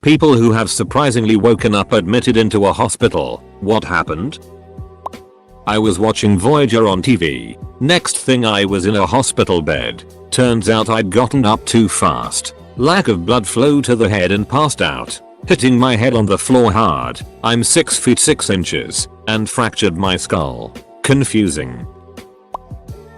People who have surprisingly woken up admitted into a hospital. What happened? I was watching Voyager on TV. Next thing I was in a hospital bed. Turns out I'd gotten up too fast. Lack of blood flow to the head and passed out. Hitting my head on the floor hard. I'm 6 feet 6 inches and fractured my skull. Confusing.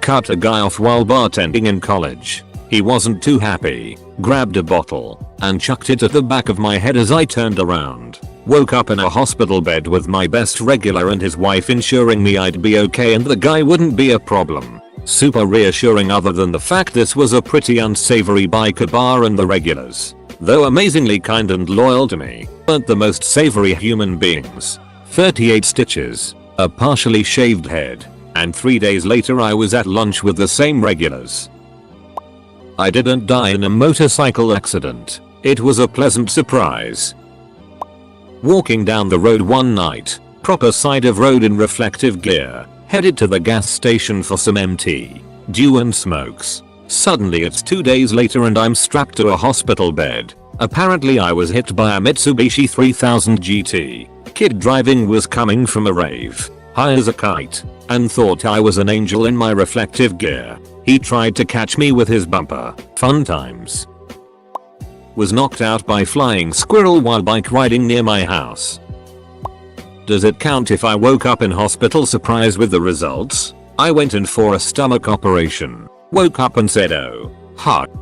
Cut a guy off while bartending in college. He wasn't too happy. Grabbed a bottle and chucked it at the back of my head as I turned around. Woke up in a hospital bed with my best regular and his wife ensuring me I'd be okay and the guy wouldn't be a problem. Super reassuring other than the fact this was a pretty unsavory biker bar and the regulars, though amazingly kind and loyal to me, weren't the most savory human beings. 38 stitches, a partially shaved head, and 3 days later I was at lunch with the same regulars. I didn't die in a motorcycle accident. It was a pleasant surprise. Walking down the road one night, proper side of road in reflective gear, headed to the gas station for some MT, dew and smokes. Suddenly it's 2 days later and I'm strapped to a hospital bed. Apparently I was hit by a Mitsubishi 3000 GT. Kid driving was coming from a rave, high as a kite, and thought I was an angel in my reflective gear. He tried to catch me with his bumper. Fun times. Was knocked out by flying squirrel while bike riding near my house. Does it count if I woke up in hospital surprised with the results? I went in for a stomach operation. Woke up and said oh,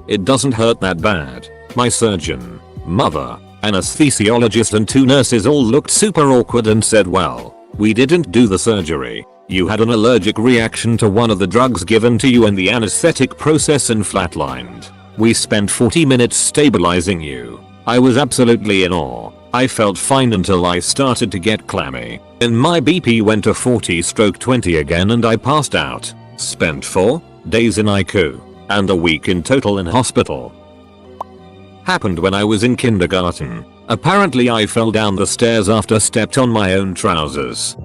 it doesn't hurt that bad. My surgeon, mother, anesthesiologist and 2 nurses all looked super awkward and said well, we didn't do the surgery. You had an allergic reaction to one of the drugs given to you in the anesthetic process and flatlined. We spent 40 minutes stabilizing you. I was absolutely in awe. I felt fine until I started to get clammy. And my BP went to 40/20 again and I passed out. Spent 4 days in ICU and a week in total in hospital. Happened when I was in kindergarten. Apparently I fell down the stairs after stepped on my own trousers.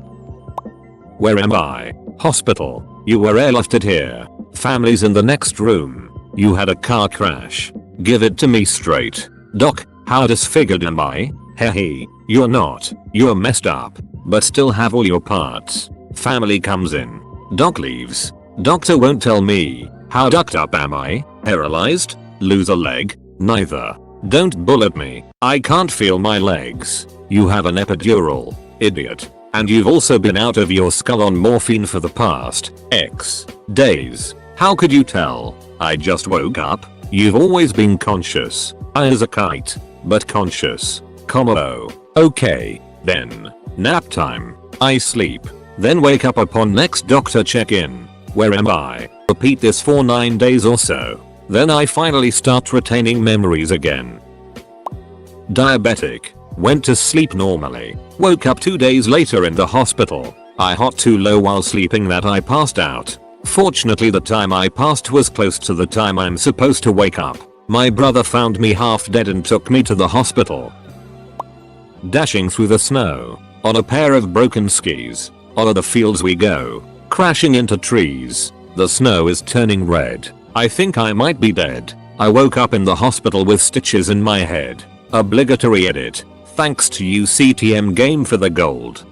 Where am I? Hospital. You were airlifted here. Family's in the next room. You had a car crash. Give it to me straight. Doc, how disfigured am I? Hehe, you're not. You're messed up, but still have all your parts. Family comes in. Doc leaves. Doctor won't tell me. How ducked up am I? Paralyzed? Lose a leg? Neither. Don't bullet me. I can't feel my legs. You have an epidural. Idiot. And you've also been out of your skull on morphine for the past X days. How could you tell? I just woke up. You've always been conscious. High as a kite, but conscious. Combo. Okay, then. Nap time. I sleep. Then wake up upon next doctor check-in. Where am I? Repeat this for 9 days or so. Then I finally start retaining memories again. Diabetic. Went to sleep normally. Woke up 2 days later in the hospital. I hot too low while sleeping that I passed out. Fortunately the time I passed was close to the time I'm supposed to wake up. My brother found me half dead and took me to the hospital. Dashing through the snow. On a pair of broken skis. Over the fields we go. Crashing into trees. The snow is turning red. I think I might be dead. I woke up in the hospital with stitches in my head. Obligatory edit. Thanks to UCTM game for the gold.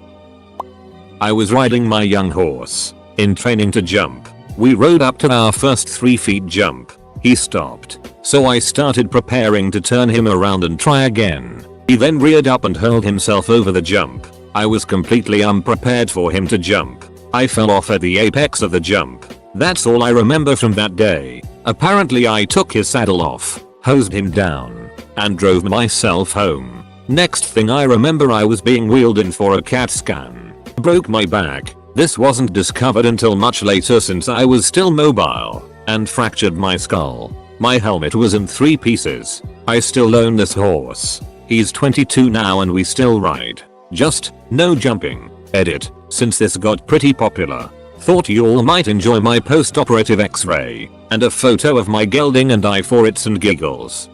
I was riding my young horse. In training to jump. We rode up to our first 3 feet jump. He stopped. So I started preparing to turn him around and try again. He then reared up and hurled himself over the jump. I was completely unprepared for him to jump. I fell off at the apex of the jump. That's all I remember from that day. Apparently I took his saddle off, hosed him down, and drove myself home. Next thing I remember I was being wheeled in for a CAT scan. Broke my back. This wasn't discovered until much later since I was still mobile, and fractured my skull. My helmet was in 3 pieces. I still own this horse. He's 22 now and we still ride. Just, no jumping. Edit, since this got pretty popular. Thought you all might enjoy my post-operative x-ray, and a photo of my gelding and I for its and giggles.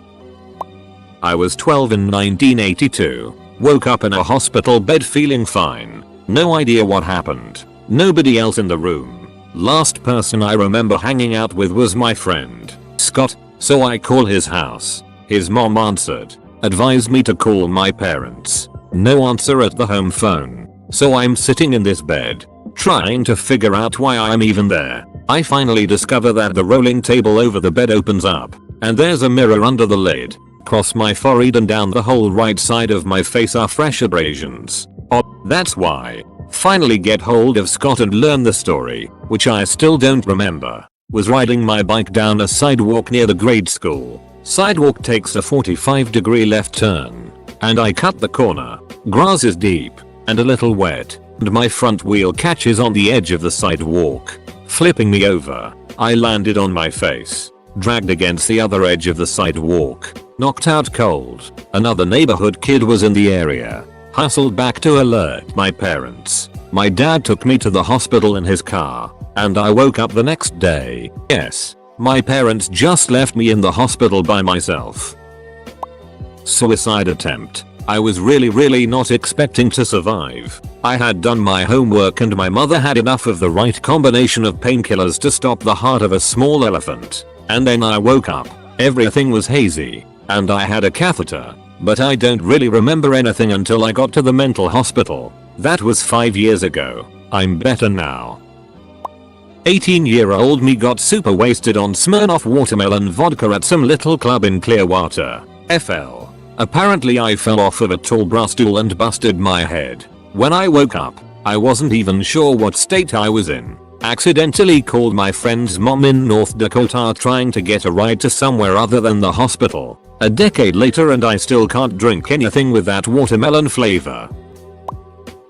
I was 12 in 1982. Woke up in a hospital bed feeling fine. No idea what happened. Nobody else in the room. Last person I remember hanging out with was my friend, Scott, so I call his house. His mom answered. Advised me to call my parents. No answer at the home phone. So I'm sitting in this bed, trying to figure out why I'm even there. I finally discover that the rolling table over the bed opens up, and there's a mirror under the lid. Across my forehead and down the whole right side of my face are fresh abrasions. Oh, that's why. Finally get hold of Scott and learn the story, which I still don't remember. Was riding my bike down a sidewalk near the grade school. Sidewalk takes a 45-degree left turn, and I cut the corner. Grass is deep and a little wet, and my front wheel catches on the edge of the sidewalk, flipping me over. I landed on my face, dragged against the other edge of the sidewalk, knocked out cold. Another neighborhood kid was in the area. Hustled back to alert my parents. My dad took me to the hospital in his car, and I woke up the next day. Yes, my parents just left me in the hospital by myself. Suicide attempt. I was really not expecting to survive. I had done my homework and my mother had enough of the right combination of painkillers to stop the heart of a small elephant. And then I woke up. Everything was hazy, and I had a catheter. But I don't really remember anything until I got to the mental hospital. That was 5 years ago. I'm better now. 18-year-old me got super wasted on Smirnoff watermelon vodka at some little club in Clearwater, FL. Apparently I fell off of a tall brass stool and busted my head. When I woke up, I wasn't even sure what state I was in. Accidentally called my friend's mom in North Dakota trying to get a ride to somewhere other than the hospital. A decade later and I still can't drink anything with that watermelon flavor.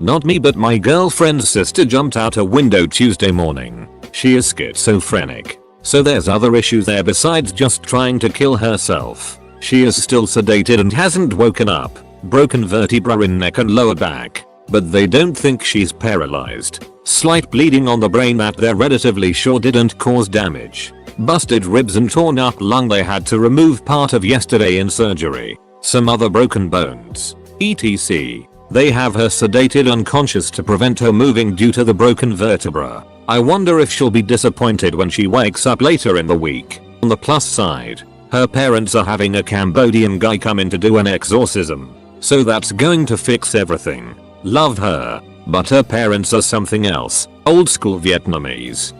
Not me, but my girlfriend's sister jumped out a window Tuesday morning. She is schizophrenic. So there's other issues there besides just trying to kill herself. She is still sedated and hasn't woken up. Broken vertebra in neck and lower back. But they don't think she's paralyzed. Slight bleeding on the brain that they're relatively sure didn't cause damage. Busted ribs and torn up lung they had to remove part of yesterday in surgery. Some other broken bones. etc. They have her sedated unconscious to prevent her moving due to the broken vertebra. I wonder if she'll be disappointed when she wakes up later in the week. On the plus side, her parents are having a Cambodian guy come in to do an exorcism. So that's going to fix everything. Love her. But her parents are something else. Old school Vietnamese.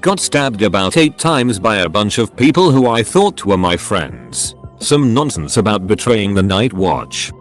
Got stabbed about 8 times by a bunch of people who I thought were my friends. Some nonsense about betraying the night watch.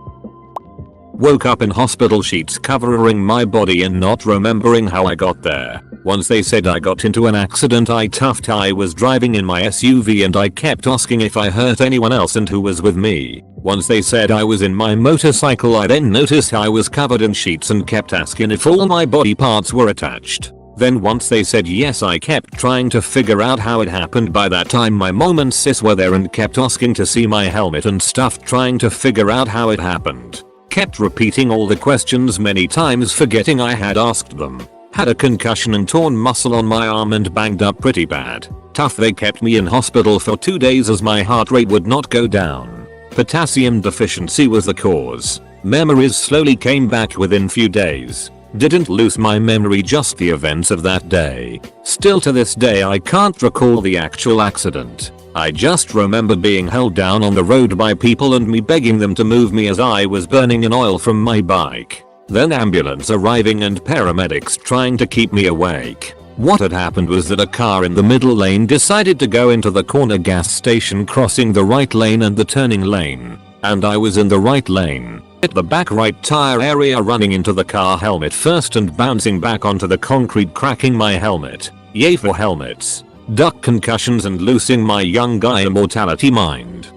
Woke up in hospital sheets covering my body and not remembering how I got there. Once they said I got into an accident I was driving in my SUV and I kept asking if I hurt anyone else and who was with me. Once they said I was in my motorcycle I then noticed I was covered in sheets and kept asking if all my body parts were attached. Then once they said yes I kept trying to figure out how it happened. By that time my mom and sis were there and kept asking to see my helmet and stuff trying to figure out how it happened. Kept repeating all the questions many times forgetting I had asked them. Had a concussion and torn muscle on my arm and banged up pretty bad. Tough. They kept me in hospital for 2 days as my heart rate would not go down. Potassium deficiency was the cause. Memories slowly came back within few days. Didn't lose my memory, just the events of that day. Still to this day I can't recall the actual accident. I just remember being held down on the road by people and me begging them to move me as I was burning in oil from my bike. Then ambulance arriving and paramedics trying to keep me awake. What had happened was that a car in the middle lane decided to go into the corner gas station, crossing the right lane and the turning lane. And I was in the right lane. Hit the back right tire area, running into the car helmet first and bouncing back onto the concrete, cracking my helmet. Yay for helmets. Duck concussions and losing my young guy immortality mind.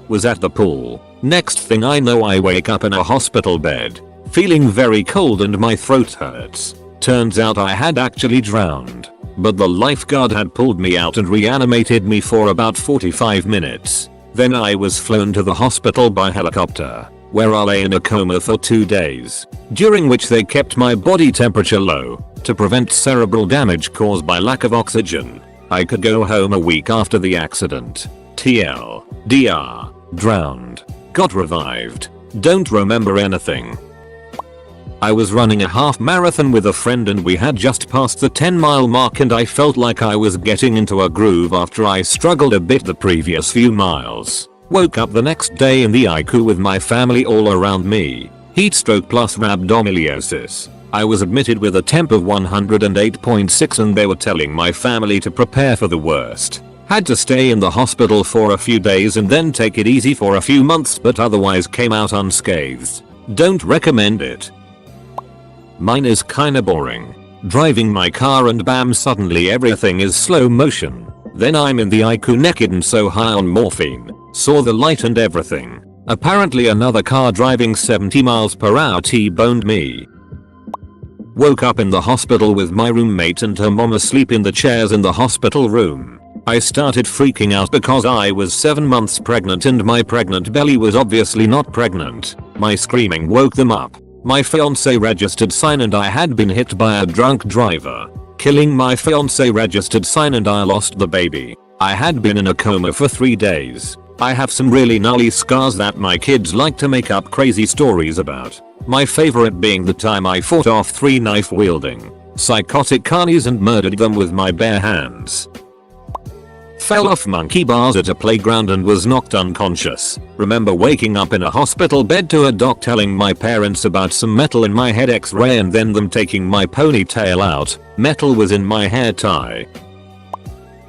Was at the pool. Next thing I know I wake up in a hospital bed. Feeling very cold and my throat hurts. Turns out I had actually drowned. But the lifeguard had pulled me out and reanimated me for about 45 minutes. Then I was flown to the hospital by helicopter, where I lay in a coma for 2 days, during which they kept my body temperature low to prevent cerebral damage caused by lack of oxygen. I could go home a week after the accident. TLDR. Drowned. Got revived. Don't remember anything. I was running a half marathon with a friend and we had just passed the 10-mile mark and I felt like I was getting into a groove after I struggled a bit the previous few miles. Woke up the next day in the ICU with my family all around me. Heat stroke plus rhabdomyolysis. I was admitted with a temp of 108.6 and they were telling my family to prepare for the worst. Had to stay in the hospital for a few days and then take it easy for a few months, but otherwise came out unscathed. Don't recommend it. Mine is kinda boring. Driving my car and bam, suddenly everything is slow motion. Then I'm in the ICU naked and so high on morphine. Saw the light and everything. Apparently another car driving 70 miles per hour T-boned me. Woke up in the hospital with my roommate and her mom asleep in the chairs in the hospital room. I started freaking out because I was 7 months pregnant and my pregnant belly was obviously not pregnant. My screaming woke them up. My fiance registered sign and I had been hit by a drunk driver, killing my fiance registered sign and I lost the baby. I had been in a coma for 3 days. I have some really gnarly scars that my kids like to make up crazy stories about. My favorite being the time I fought off 3 knife wielding psychotic carnies and murdered them with my bare hands. Fell off monkey bars at a playground and was knocked unconscious. Remember waking up in a hospital bed to a doc telling my parents about some metal in my head x-ray and then them taking my ponytail out. Metal was in my hair tie.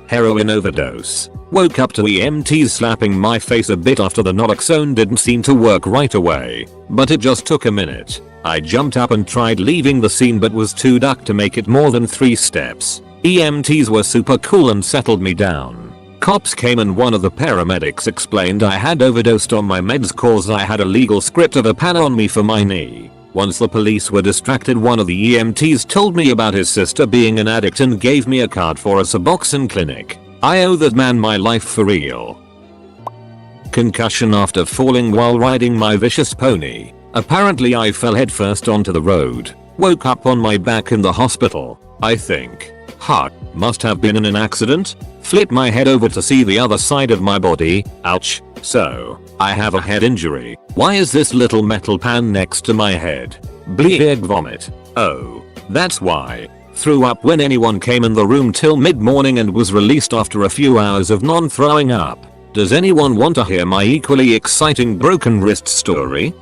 Heroin overdose. Woke up to EMTs slapping my face a bit after the naloxone didn't seem to work right away. But it just took a minute. I jumped up and tried leaving the scene but was too ducked to make it more than 3 steps. EMTs were super cool and settled me down. Cops came and one of the paramedics explained I had overdosed on my meds cause I had a legal script of a pan on me for my knee. Once the police were distracted, one of the EMTs told me about his sister being an addict and gave me a card for a Suboxone clinic. I owe that man my life for real. Concussion after falling while riding my vicious pony. Apparently I fell headfirst onto the road. Woke up on my back in the hospital. I think. Must have been in an accident? Flipped my head over to see the other side of my body. Ouch. So, I have a head injury. Why is this little metal pan next to my head? Bleed vomit. Oh, that's why. Threw up when anyone came in the room till mid-morning and was released after a few hours of non-throwing up. Does anyone want to hear my equally exciting broken wrist story?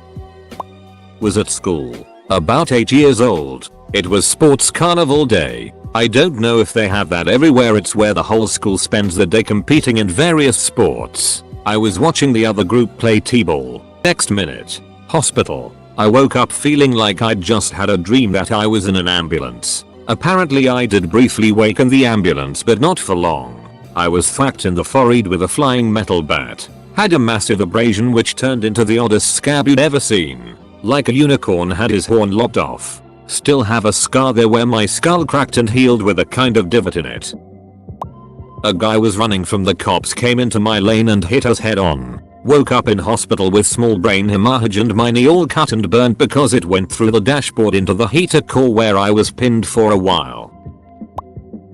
Was at school. About 8 years old. It was sports carnival day. I don't know if they have that everywhere. It's where the whole school spends the day competing in various sports. I was watching the other group play t-ball. Next minute. Hospital. I woke up feeling like I'd just had a dream that I was in an ambulance. Apparently I did briefly wake in the ambulance but not for long. I was thwacked in the forehead with a flying metal bat. Had a massive abrasion which turned into the oddest scab you'd ever seen. Like a unicorn had his horn lopped off. Still have a scar there where my skull cracked and healed with a kind of divot in it. A guy was running from the cops, came into my lane and hit us head on. Woke up in hospital with small brain hemorrhage and my knee all cut and burnt because it went through the dashboard into the heater core where I was pinned for a while.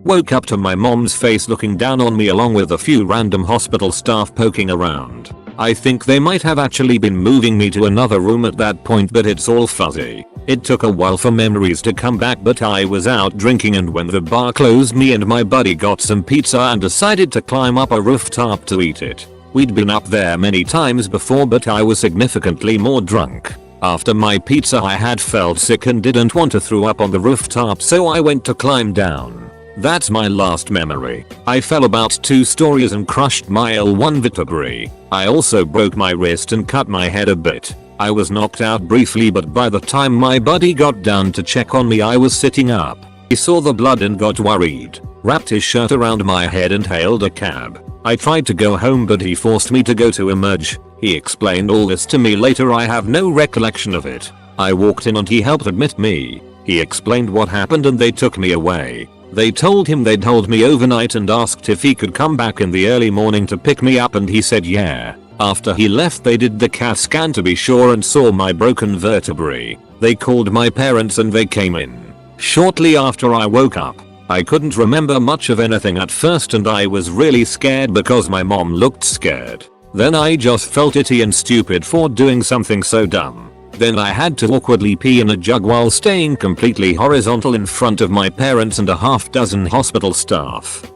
Woke up to my mom's face looking down on me along with a few random hospital staff poking around. I think they might have actually been moving me to another room at that point, but it's all fuzzy. It took a while for memories to come back, but I was out drinking and when the bar closed, me and my buddy got some pizza and decided to climb up a rooftop to eat it. We'd been up there many times before, but I was significantly more drunk. After my pizza I had felt sick and didn't want to throw up on the rooftop, so I went to climb down. That's my last memory. I fell about 2 stories and crushed my L1 vertebrae. I also broke my wrist and cut my head a bit. I was knocked out briefly, but by the time my buddy got down to check on me I was sitting up. He saw the blood and got worried. Wrapped his shirt around my head and hailed a cab. I tried to go home but he forced me to go to emerge. He explained all this to me later. I have no recollection of it. I walked in and he helped admit me. He explained what happened and they took me away. They told him they'd hold me overnight and asked if he could come back in the early morning to pick me up and he said yeah. After he left they did the CAT scan to be sure and saw my broken vertebrae. They called my parents and they came in. Shortly after I woke up. I couldn't remember much of anything at first and I was really scared because my mom looked scared. Then I just felt itchy and stupid for doing something so dumb. Then I had to awkwardly pee in a jug while staying completely horizontal in front of my parents and a half dozen hospital staff.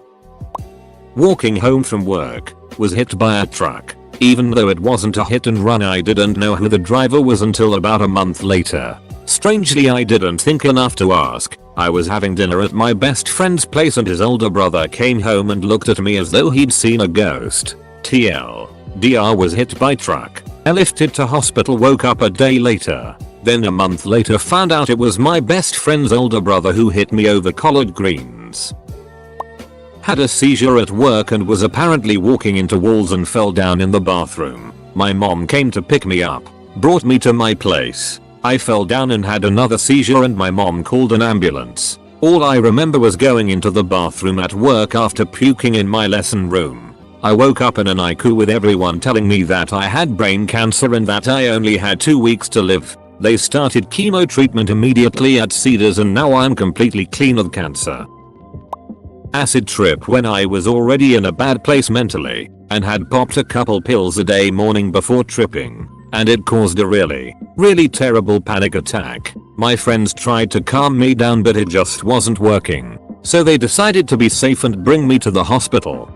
Walking home from work, was hit by a truck. Even though it wasn't a hit and run, I didn't know who the driver was until about a month later. Strangely, I didn't think enough to ask. I was having dinner at my best friend's place and his older brother came home and looked at me as though he'd seen a ghost. TL. DR was hit by truck. Lifted to hospital, woke up a day later. Then a month later found out it was my best friend's older brother who hit me over collard greens. Had a seizure at work and was apparently walking into walls and fell down in the bathroom. My mom came to pick me up, brought me to my place. I fell down and had another seizure and my mom called an ambulance. All I remember was going into the bathroom at work after puking in my lesson room. I woke up in an ICU with everyone telling me that I had brain cancer and that I only had 2 weeks to live. They started chemo treatment immediately at Cedars and now I'm completely clean of cancer. Acid trip when I was already in a bad place mentally and had popped a couple pills a day morning before tripping, and it caused a really terrible panic attack. My friends tried to calm me down but it just wasn't working, so they decided to be safe and bring me to the hospital.